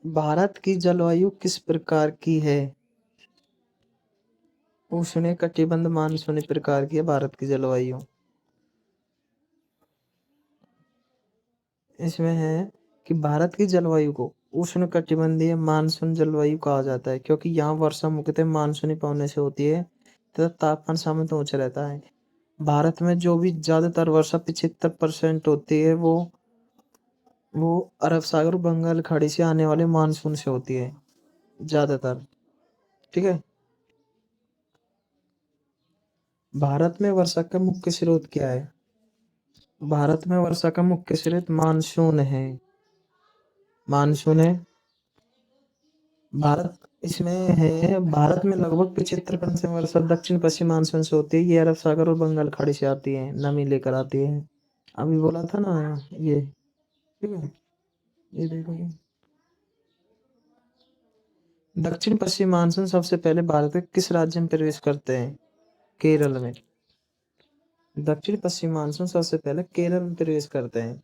भारत की जलवायु किस प्रकार की है? उष्ण कटिबंध मानसूनी प्रकार की है भारत की जलवायु। इसमें है कि भारत की जलवायु को उष्ण कटिबंधीय मानसून जलवायु कहा जाता है क्योंकि यहाँ वर्षा मुख्यतः मानसूनी पवनों से होती है तथा तापमान सामान्यतः ऊंचा रहता है। भारत में जो भी ज्यादातर वर्षा 75% होती है वो अरब सागर बंगाल खाड़ी से आने वाले मानसून से होती है ज्यादातर। ठीक है। भारत में वर्षा का मुख्य स्रोत क्या है? भारत में वर्षा का मुख्य स्रोत मानसून है। मानसून है। भारत इसमें है भारत में लगभग 75% वर्षा दक्षिण पश्चिम मानसून से होती है। ये अरब सागर और बंगाल खाड़ी से आती है, नमी लेकर आती है। अभी बोला था ना ये। ठीक है। ये देखो ये दक्षिण पश्चिम मानसून सबसे पहले भारत के किस राज्य में प्रवेश करते हैं? केरल में। दक्षिण पश्चिम मानसून सबसे पहले केरल में प्रवेश करते हैं।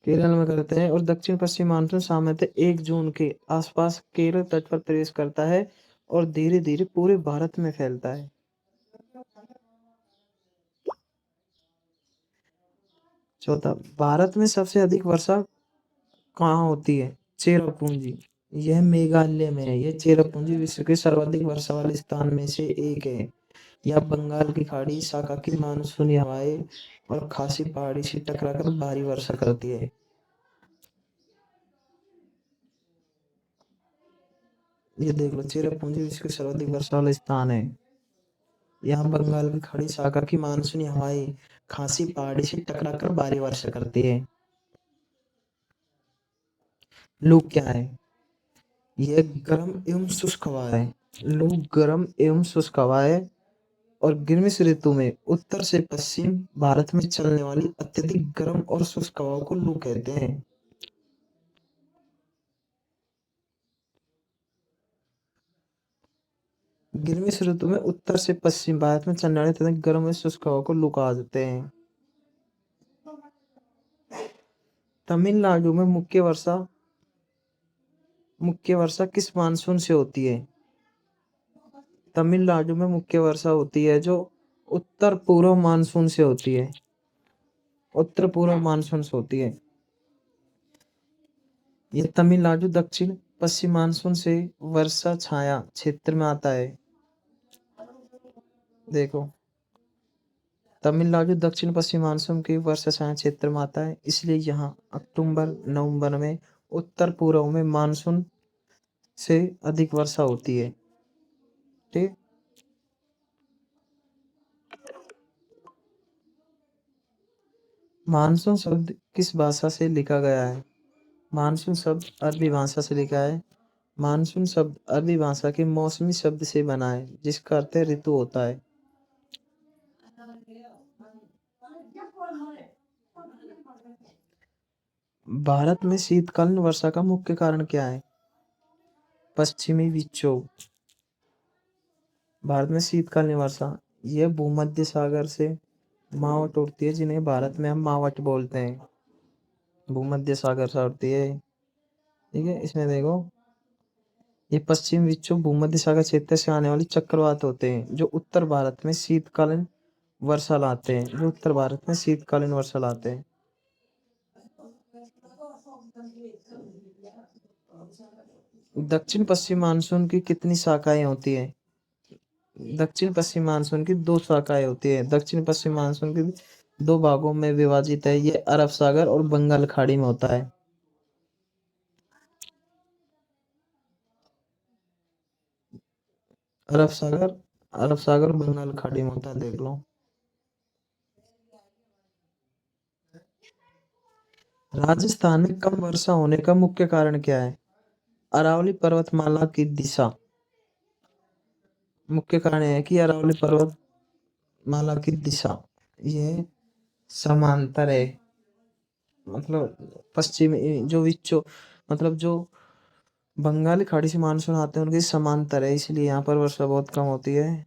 केरल में करते हैं और दक्षिण पश्चिम मानसून सामान्यतः 1 जून के आसपास केरल तट पर प्रवेश करता है और धीरे धीरे पूरे भारत में फैलता है। चौथा, भारत में सबसे अधिक वर्षा कहाँ होती है? चेरापूंजी। यह मेघालय में है। यह चेरापूंजी विश्व के सर्वाधिक वर्षा वाले स्थान में से एक है। यह बंगाल की खाड़ी, साका की मानसूनी हवाएं और खासी पहाड़ी से टकराकर भारी वर्षा करती है। ये देख लो, चेरापूंजी विश्व के सर्वाधिक वर्षा वाला स्थान है। यहाँ बंगाल की खाड़ी, साका की मानसूनी हवाएं खासी पहाड़ी से टकराकर भारी वर्षा करती है। लू क्या है? यह गर्म एवं शुष्क हवा है। लू गर्म एवं शुष्क हवा है और ग्रीष्म ऋतु में उत्तर से पश्चिम भारत में चलने वाली अत्यधिक गर्म और शुष्क हवाओं को लू कहते हैं। ग्रीष्म ऋतु में उत्तर से पश्चिम भारत में चलने वाली अत्यधिक गर्म और शुष्क हवाओं को लू कहा जाते हैं। तमिलनाडु में मुख्य वर्षा किस मानसून से होती है? तमिलनाडु में मुख्य वर्षा होती है जो उत्तर पूर्व मानसून से होती है। उत्तर पूर्व मानसून से होती है। ये तमिलनाडु दक्षिण पश्चिम मानसून से वर्षा छाया क्षेत्र में आता है। देखो, तमिलनाडु दक्षिण पश्चिम मानसून के वर्षा छाया क्षेत्र में आता है, इसलिए यहाँ अक्टूबर नवंबर में उत्तर पूर्व में मानसून से अधिक वर्षा होती है। ठीक। मानसून शब्द किस भाषा से लिखा गया है? मानसून शब्द अरबी भाषा से लिखा है। मानसून शब्द अरबी भाषा के मौसमी शब्द से बना है जिसका अर्थ है ऋतु होता है। भारत में शीतकालीन वर्षा का मुख्य कारण क्या है? पश्चिमी विक्षोभ। भारत में शीतकालीन वर्षा यह भूमध्य सागर से मावट उड़ती है जिन्हें भारत में हम मावट बोलते हैं। भूमध्य सागर से उड़ती है। ठीक है। इसमें देखो, ये पश्चिम विक्षोभ भूमध्य सागर क्षेत्र से आने वाले चक्रवात होते हैं जो उत्तर भारत में शीतकालीन वर्षा लाते हैं। जो उत्तर भारत में शीतकालीन वर्षा लाते हैं। दक्षिण पश्चिम मानसून की कितनी शाखाएं होती है? दक्षिण पश्चिम मानसून की 2 शाखाएं होती है। दक्षिण पश्चिम मानसून की 2 भागों में विभाजित है। ये अरब सागर और बंगाल खाड़ी में होता है। अरब सागर अरब सागर और बंगाल खाड़ी में होता है। देख लो। राजस्थान में कम वर्षा होने का मुख्य कारण क्या है? अरावली पर्वतमाला की दिशा। मुख्य कारण है कि अरावली पर्वतमाला की दिशा ये समांतर है। मतलब पश्चिम जो विच्छो मतलब जो बंगाली खाड़ी से मानसून आते हैं उनकी समांतर है, इसलिए यहाँ पर वर्षा बहुत कम होती है।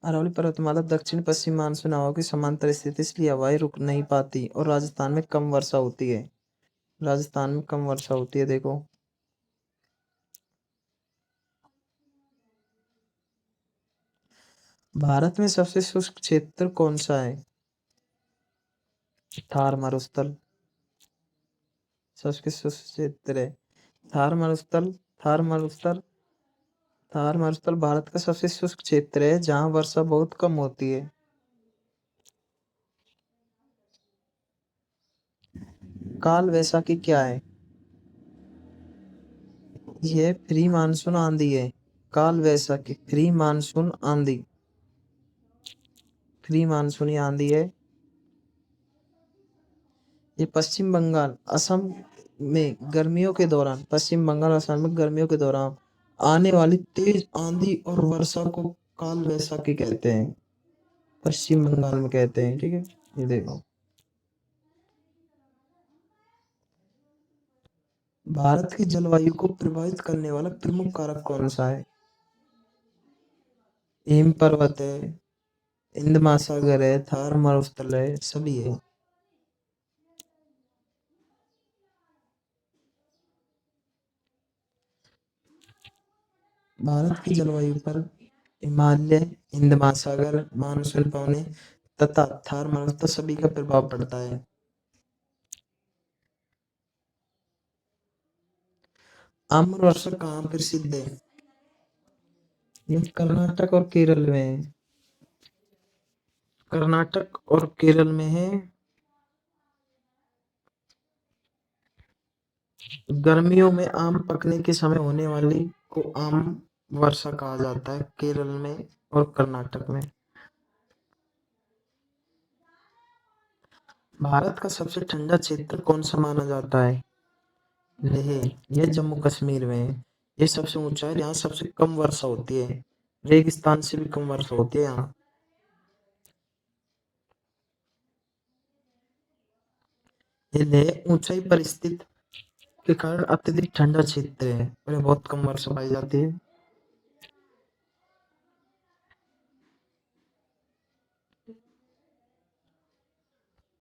अरावली पर्वतमाला दक्षिण पश्चिम मानसून हवाओं की समांतर स्थित है, इसलिए हवाएं रुक नहीं पाती और राजस्थान में कम वर्षा होती है। राजस्थान में कम वर्षा होती है, देखो। भारत में सबसे शुष्क क्षेत्र कौन सा है? थार मरुस्थल सबसे शुष्क क्षेत्र है। थार मरुस्थल थार मरुस्थल थार मरुस्थल भारत का सबसे शुष्क क्षेत्र है, जहाँ वर्षा बहुत कम होती है। काल वैसाखी क्या है? यह प्री मानसून आंधी है। काल वैसाखी प्री मानसून आंधी, प्री मानसूनी आंधी है। ये पश्चिम बंगाल असम में गर्मियों के दौरान, पश्चिम बंगाल असम में गर्मियों के दौरान आने वाली तेज आंधी और वर्षा को काल वैसाखी कहते हैं। पश्चिम बंगाल में कहते हैं, ठीक है। ये देखो, भारत की जलवायु को प्रभावित करने वाला प्रमुख कारक कौन सा है? हिम पर्वत है, हिंद महासागर है, थार मरुस्थल है, सभी है। भारत की जलवायु पर हिमालय, हिंद महासागर, मानसून पवनें तथा थार मरुस्थल सभी का प्रभाव पड़ता है। आम्र वर्षा कहाँ प्रसिद्ध है? ये कर्नाटक और केरल में है। कर्नाटक और केरल में है। गर्मियों में आम पकने के समय होने वाली को आम वर्षा कहा जाता है, केरल में और कर्नाटक में। भारत का सबसे ठंडा क्षेत्र कौन सा माना जाता है? लेह, यह जम्मू कश्मीर में है। ये सबसे ऊंचा है, यहाँ सबसे कम वर्षा होती है, रेगिस्तान से भी कम वर्षा होती है यहाँ। ये लेह ऊंचाई पर स्थित के कारण अत्यधिक ठंडा क्षेत्र है और बहुत कम वर्षा पाई जाती है।